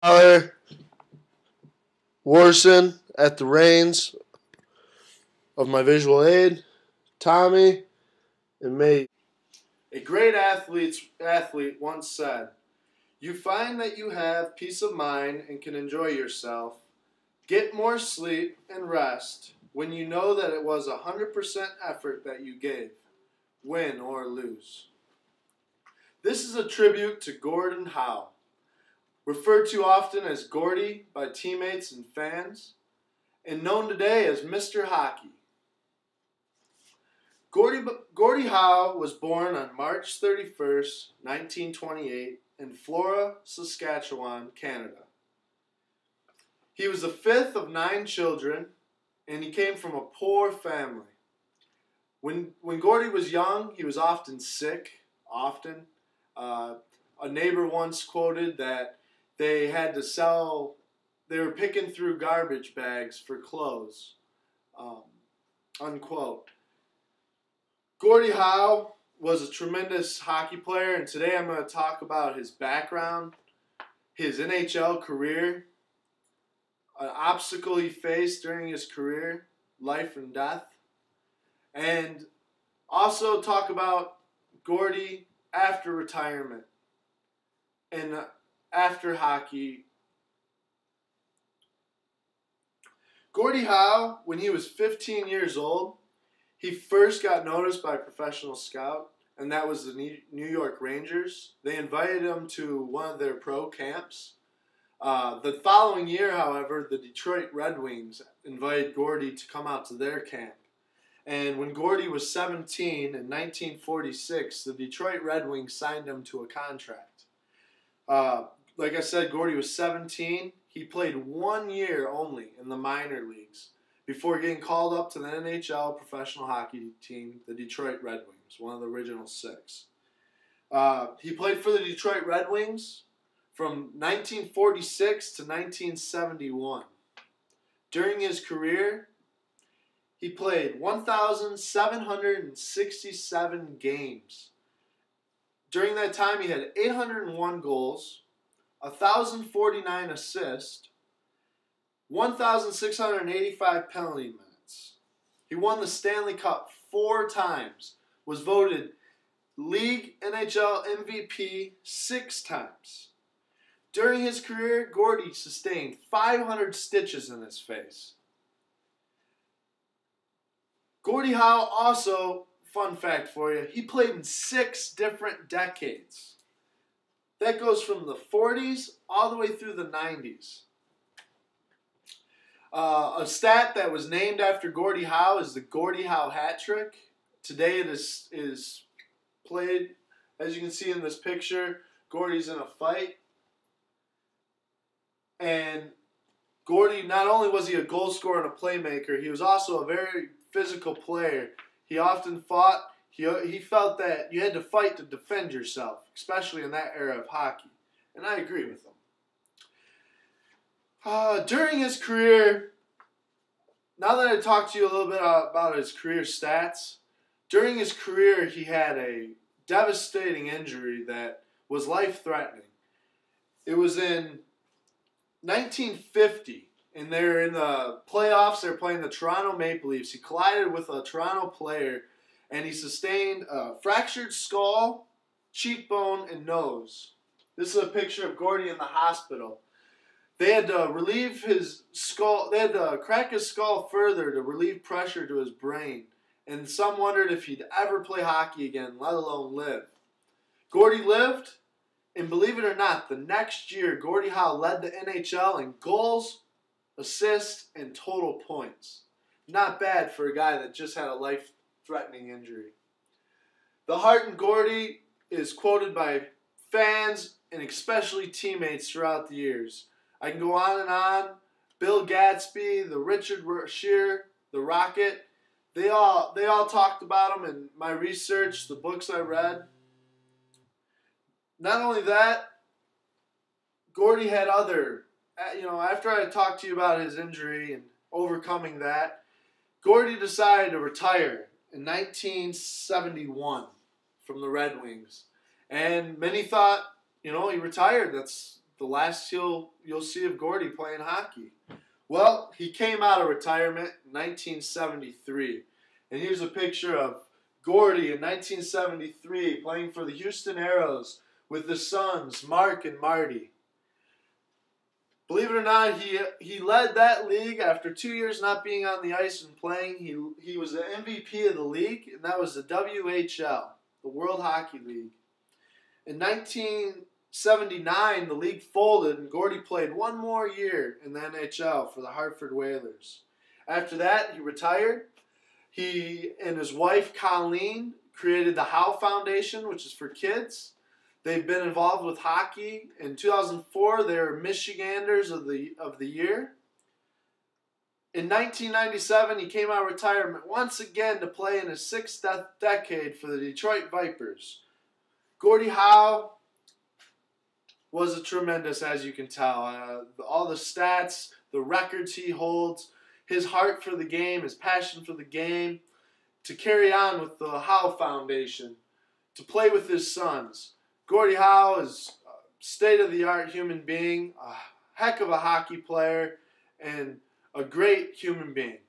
Tyler Warson at the reins of my visual aid, Tommy, and me. A great athlete once said, "You find that you have peace of mind and can enjoy yourself. Get more sleep and rest when you know that it was 100% effort that you gave, win or lose." This is a tribute to Gordie Howe, referred to often as Gordie by teammates and fans, and known today as Mr. Hockey. Gordie Howe was born on March 31st, 1928, in Flora, Saskatchewan, Canada. He was the fifth of 9 children, and he came from a poor family. When Gordie was young, he was often sick, a neighbor once quoted that they were picking through garbage bags for clothes, unquote. Gordie Howe was a tremendous hockey player, and today I'm going to talk about his background, his NHL career, an obstacle he faced during his career, life and death, and also talk about Gordie after retirement and after hockey. Gordie Howe, when he was 15 years old, he first got noticed by a professional scout, and that was the New York Rangers. They invited him to one of their pro camps. The following year, however, the Detroit Red Wings invited Gordie to come out to their camp. And when Gordie was 17 in 1946, the Detroit Red Wings signed him to a contract. Like I said, Gordie was 17. He played 1 year only in the minor leagues before getting called up to the NHL professional hockey team, the Detroit Red Wings, one of the original 6. He played for the Detroit Red Wings from 1946 to 1971. During his career, he played 1,767 games. During that time, he had 801 goals, 1,049 assists, 1,685 penalty minutes. He won the Stanley Cup 4 times, was voted League NHL MVP 6 times. During his career, Gordie sustained 500 stitches in his face. Gordie Howe also, fun fact for you, he played in 6 different decades. That goes from the 40s all the way through the 90s. A stat that was named after Gordie Howe is the Gordie Howe hat trick. Today it is played, as you can see in this picture, Gordie's in a fight. And Gordie, not only was he a goal scorer and a playmaker, he was also a very physical player. He often fought. He felt that you had to fight to defend yourself, especially in that era of hockey. And I agree with him. During his career, now that I talked to you a little bit about his career stats, during his career he had a devastating injury that was life-threatening. It was in 1950, and they're in the playoffs. They're playing the Toronto Maple Leafs. He collided with a Toronto player, and he sustained a fractured skull, cheekbone, and nose. This is a picture of Gordie in the hospital. They had to relieve his skull. They had to crack his skull further to relieve pressure to his brain. And some wondered if he'd ever play hockey again, let alone live. Gordie lived, and believe it or not, the next year, Gordie Howe led the NHL in goals, assists, and total points. Not bad for a guy that just had a life-threatening injury. The heart in Gordie is quoted by fans and especially teammates throughout the years. I can go on and on. Bill Gadsby, the Richard Shear, the Rocket, they all talked about him in my research, the books I read. Not only that, Gordie had after I talked to you about his injury and overcoming that, Gordie decided to retire in 1971 from the Red Wings. And many thought, he retired. the last you'll see of Gordie playing hockey. Well, he came out of retirement in 1973. And here's a picture of Gordie in 1973 playing for the Houston Aeros with the sons, Mark and Marty. Believe it or not, he led that league after 2 years not being on the ice and playing. He was the MVP of the league, and that was the WHL, the World Hockey League. In 1979, the league folded, and Gordie played one more year in the NHL for the Hartford Whalers. After that, he retired. He and his wife, Colleen, created the Howe Foundation, which is for kids. They've been involved with hockey. In 2004, they were Michiganders of the year. In 1997, he came out of retirement once again to play in his sixth decade for the Detroit Vipers. Gordie Howe was a tremendous, as you can tell. All the stats, the records he holds, his heart for the game, his passion for the game, to carry on with the Howe Foundation, to play with his sons. Gordie Howe is a state-of-the-art human being, a heck of a hockey player, and a great human being.